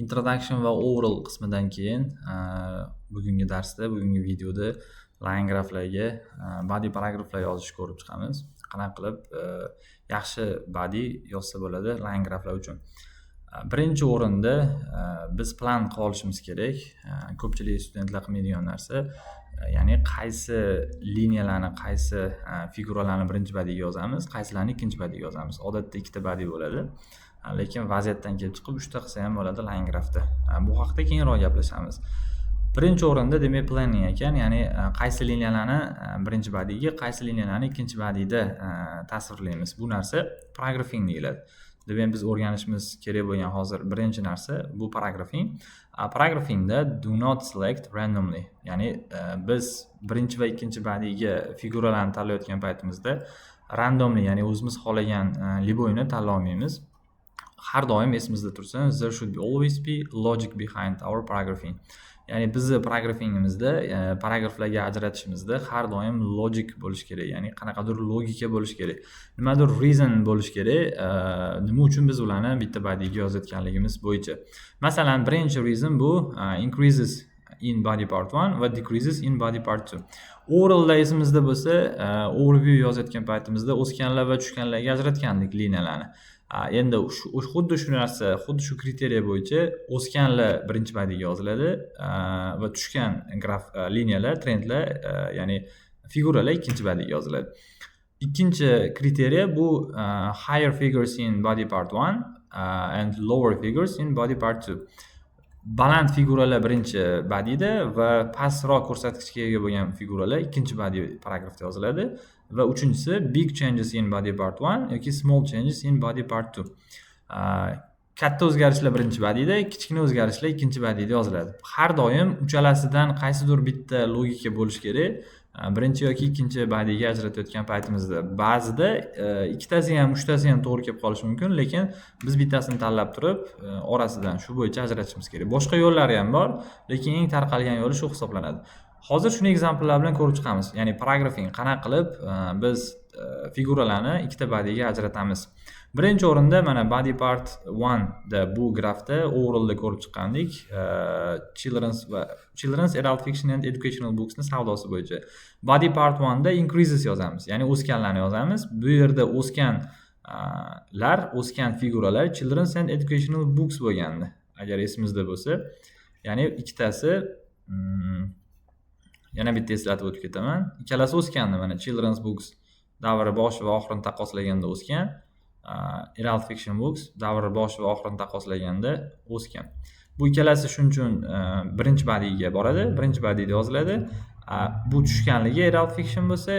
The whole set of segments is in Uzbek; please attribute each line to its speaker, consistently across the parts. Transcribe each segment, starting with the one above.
Speaker 1: Introduction va overall qismidan keyin bugungi darsda, bugungi videoda line graflarga body paragraflar yozishni ko'rib chiqamiz. Qanaqa qilib yaxshi body yozsa bo'ladi line graflar uchun. Birinchi o'rinda biz plan qilib olishimiz kerak. Ko'pchilik studentlar qilmaydigan narsa, ya'ni qaysi liniyalarni, qaysi figuralarni birinchi bodyga yozamiz, qaysilarni ikkinchi bodyga yozamiz. Odatda ikkita body bo'ladi. Lekin vaziyatdan kelib chiqib 3 ta qilsa ham bo'ladi line grafda. Bu haqida keyinroq gaplashamiz. Birinchi o'rinda demak planning ekan, ya'ni qaysi liniyalarni birinchi bodyga, qaysi liniyalarni ikkinchi bodyda tasvirlaymiz. Bu narsa paragraphing deyiladi. Demak biz o'rganishimiz kerak bo'lgan hozir birinchi narsa bu paragraphing. Paragraphingda do not select randomly. Ya'ni biz birinchi va ikkinchi bodyga figuralarni tanlayotgan paytimizda randomly, ya'ni o'zimiz xohlagan liboyni tanlay olmaymiz. Har doim esimizda tursin, there should always be logic behind our paragraphing. Ya'ni bizni paragraphingimizda, paragraflarga ajratishimizda har doim logic bo'lish kerak, ya'ni qanaqadir logika bo'lish kerak. Nimadir reason bo'lish kerak, nima uchun biz ularni bitta bodyga yozayotganligimiz bo'yicha. Masalan, birinchi reason bu increases in body part 1 va decreases in body part 2. Overall'da esimizda bo'lsa, overview yozayotgan paytimizda o'sganlar va tushganlarga ajratgandik liniyalarni. Endi xuddi shu narsa, xuddi shu kriteriya bo'yicha o'sganlar birinchi bodyga yoziladi va tushgan graf liniyalar, trendlar, ya'ni figuralar ikkinchi bodyga yoziladi. Ikkinchi kriteriya bu higher figures in body part 1 and lower figures in body part 2. Baland figuralar birinchi bodyda va pastroq ko'rsatkichga ega bo'lgan figuralar ikkinchi body paragrafda yoziladi. Va uchinchisi big changes in body part 1 yoki small changes in body part 2. Katta o'zgarishlar birinchi bodyda, kichkina o'zgarishlar ikkinchi bodyda yoziladi. Har doim uchalasidan qaysidir bitta logika bo'lishi kerak. Birinchi yoki ikkinchi bodyga ajratayotgan paytimizda ba'zida ikkitasi ham, uchtasi ham to'g'ri kelib qolishi mumkin, lekin biz bittasini tanlab turib, orasidan shu bo'yicha ajratishimiz kerak. Boshqa yo'llari ham bor, lekin eng tarqalgan yo'li shu hisoblanadi. Hozir shuni ekzempllar bilan ko'rib chiqamiz. Ya'ni paragraphing qanaqa qilib biz figuralarni ikkita bodyga ajratamiz. Birinchi o'rinda mana body part 1 da bu grafda overall'da ko'rib chiqqandik. Children's adult fiction and educational books ni savdosi bo'yicha. Body part 1 da increases yozamiz. Ya'ni o'sganlarni yozamiz. Bu yerda o'sgan figuralar children's and educational books bo'lgandi. Agar esimizda bo'lsa, ya'ni ikkitasi yana bitta eslatib o'tib ketaman. Ikkalasi o'sgandi. Mana children's books davri bosh va oxirini taqqoslaganda o'sgan. Adult fiction books davri bosh va oxirini taqqoslaganda o'sgan. Bu ikkalasi shuning uchun birinchi bodyga boradi, birinchi bodyda yoziladi. Bu tushganligi adult fiction bo'lsa,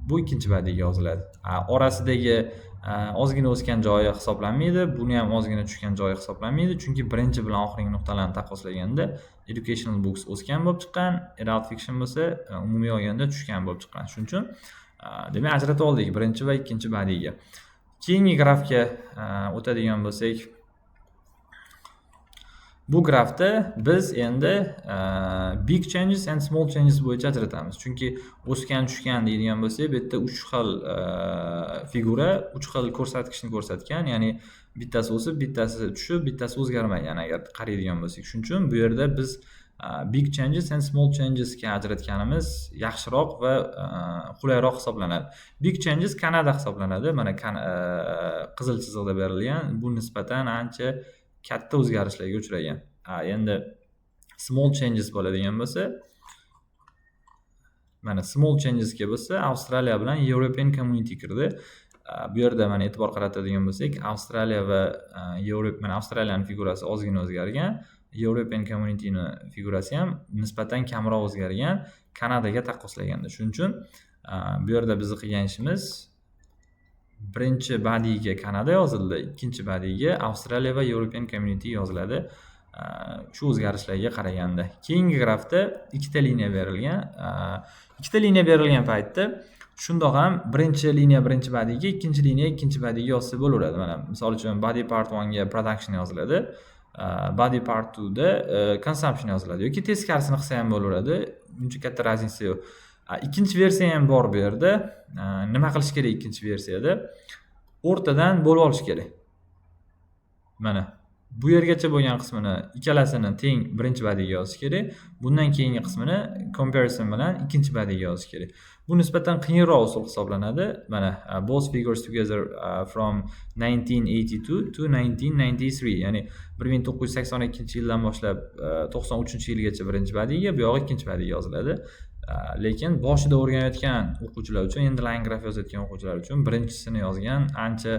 Speaker 1: bu ikkinchi bodyga yoziladi. Orasidagi ozgina o'sgan joyi hisoblanmaydi, buni ham ozgina tushgan joyi hisoblanmaydi, chunki birinchi bilan oxirgi nuqtalarni taqqoslaganda educational books o'sgan bo'lib chiqqan, adult fiction bo'lsa umumiy olganda tushgan bo'lib chiqqan. Shuning uchun demak ajratib oldik birinchi va ikkinchi bodyga. Keyingi grafga o'tadigan bo'lsak, bu grafda biz endi big changes and small changes bo'yicha ajratamiz. Chunki o'sgan, tushgan deydigan bo'lsak, bu yerda 3 xil figura, 3 xil ko'rsatkichni ko'rsatgan, ya'ni bittasi o'sib, bittasi tushib, bittasi o'zgarmagan agar qaraydigan bo'lsak. Shuning uchun bu yerda biz big changes and small changes ga ajratganimiz yaxshiroq va qulayroq hisoblanadi. Big changes Kanada hisoblanadi. Mana qizil chiziqda berilgan. Bu nisbatan ancha katta o'zgarishlarga uchragan. Endi small changes bo'ladigan bo'lsa, mana small changes ga bo'lsa, Avstraliya bilan European Community kirdi. Bu yerda mana e'tibor qaratadigan bo'lsak, Avstraliya va Yevropa, mana Avstraliyaning figurasi ozgina o'zgargan. European Community ni figurasi ham nisbatan kamroq o'zgargan, Kanadaga taqqoslaganda. Shuning uchun bu yerda biz qilgan ishimiz birinchi bodyga Kanada yozildi, ikkinchi bodyga Avstraliya va European Community yoziladi. Shu o'zgarishlarga qaraganda. Keyingi grafda ikkita liniya berilgan. Ikkita liniya berilgan paytda shundoq ham birinchi liniya birinchi bodyga, ikkinchi liniya ikkinchi bodyga yozsa bo'laveradi. Mana misol uchun body part 1 ga production yoziladi. Body part 2 da consumption yoziladi yoki teskarisini qilsa ham bo'laveradi. Uncha katta razница yo'q. Ikkinchi versiya ham bor bu yerda. Nima qilish kerak ikkinchi versiyada? O'rtadan bo'lib olish kerak. Mana bu yergacha bo'lgan qismini ikkalasini teng birinchi badiga yozish kerak. Bundan keyingi qismini comparison bilan ikkinchi badiga yozish kerak. Bu nisbatan qiyinroq usul hisoblanadi. Mana both figures together from 1982 to 1993, ya'ni 1982-yildan boshlab 93-yilgacha birinchi badiga, bu yog'i ikkinchi badiga yoziladi. Lekin boshida o'rganayotgan o'quvchilar uchun, endi line graph yozayotgan o'quvchilar uchun birinchisini yozgan ancha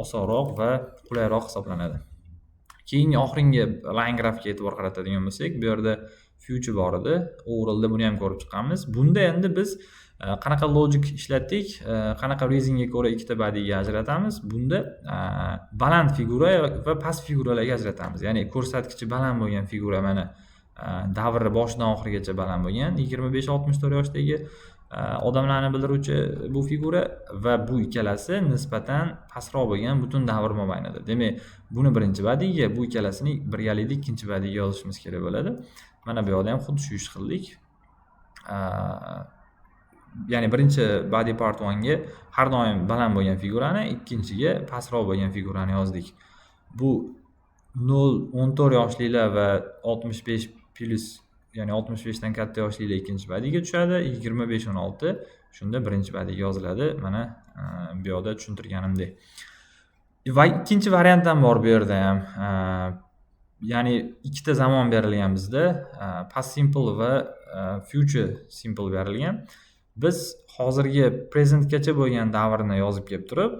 Speaker 1: osonroq va qulayroq hisoblanadi. Keyingi oxirgi line graphga e'tibor qaratadigan bo'lsak, bu yerda future bor edi. Overall'da buni ham ko'rib chiqqanmiz. Bunda endi biz qanaqa logic ishlatdik, qanaqa reasonga ko'ra ikkita badiga ajratamiz. Bunda baland figura va past figuralarga ajratamiz. Ya'ni ko'rsatkichi baland bo'lgan figura mana davri boshidan oxirigacha baland bo'lgan 25-64 yoshdagi odamlarni bildiruvchi bu figura va bu ikkalasi nisbatan pastroq bo'lgan butun davr mobaynida. Demak, buni birinchi badiga, bu ikkalasini birgalikda ikkinchi badiga yozishimiz kerak bo'ladi. Mana bu yerda ham xuddi shu ish qildik. Ya'ni birinchi body part 1 ga har doim baland bo'lgan figurani, ikkinchiga pastroq bo'lgan figurani yozdik. Bu 0-14 yoshlilar va 65 plus, ya'ni 65 dan katta yoshlilar ikkinchi badiga tushadi, 25-16 shunda birinchi badiga yoziladi. Mana bu yerda tushuntirganimdek. Va ikkinchi variant ham bor bu yerda ham. Ya'ni ikkita zamon berilgan bizda, past simple va future simple berilgan. Biz hozirgi presentgacha bo'lgan davrni yozib kelib turib,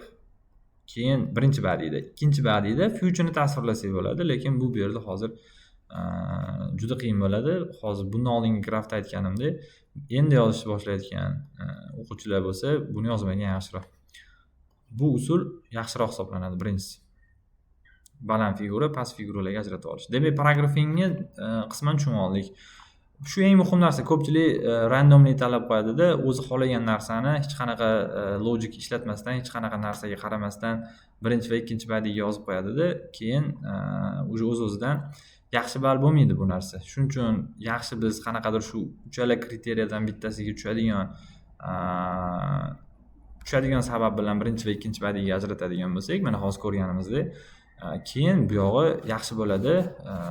Speaker 1: keyin birinchi badiyda, ikkinchi badiyda future'ni tasvirlasak bo'ladi, lekin bu yerda hozir juda qiyin bo'ladi. Hozir bundan oldingi grafda aytganimdek, endi yozishni boshlayotgan o'quvchilar bo'lsa, buni yozmagan yaxshiroq. Bu usul yaxshiroq hisoblanadi birinchisi. Baland figura, past figuralarga ajratib olish. Demak, paragrafingni qisman tushunib oldik. Shu eng muhim narsa. Ko'pchilik randomly talab qo'yadi-da, o'zi xohlagan narsani hech qanaqa logic ishlatmasdan, hech qanaqa narsaga qaramasdan birinchi va ikkinchi badiga yozib qo'yadi-da, keyin o'z-o'zidan yaxshi ball bo'lmaydi bu narsa. Shuning uchun yaxshi biz qanaqadir shu uchala kriteriyadan bittasiga tushadigan sabab bilan birinchi va ikkinchi badiga ajratadigan bo'lsak, mana hozir ko'rganimizdek, keyin bu yog'i yaxshi bo'ladi.